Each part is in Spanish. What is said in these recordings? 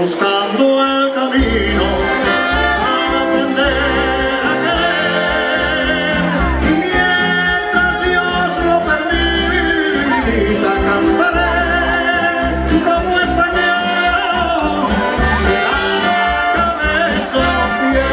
buscando el camino para aprender a querer, y mientras Dios lo permita cantaré como español de la cabeza a pie.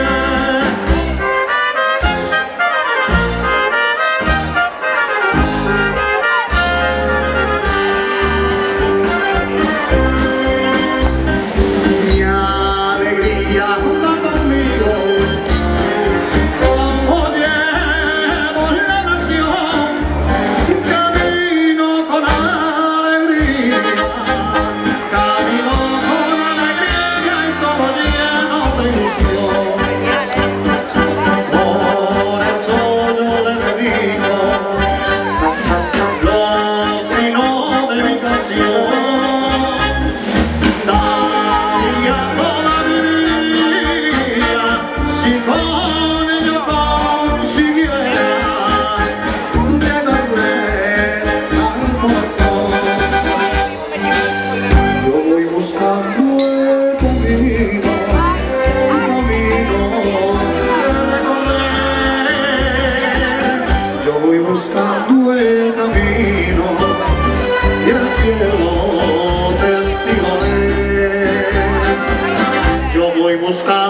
Buscando el camino de recorrer. Yo voy buscando el camino y el cielo testigo es. Yo voy buscando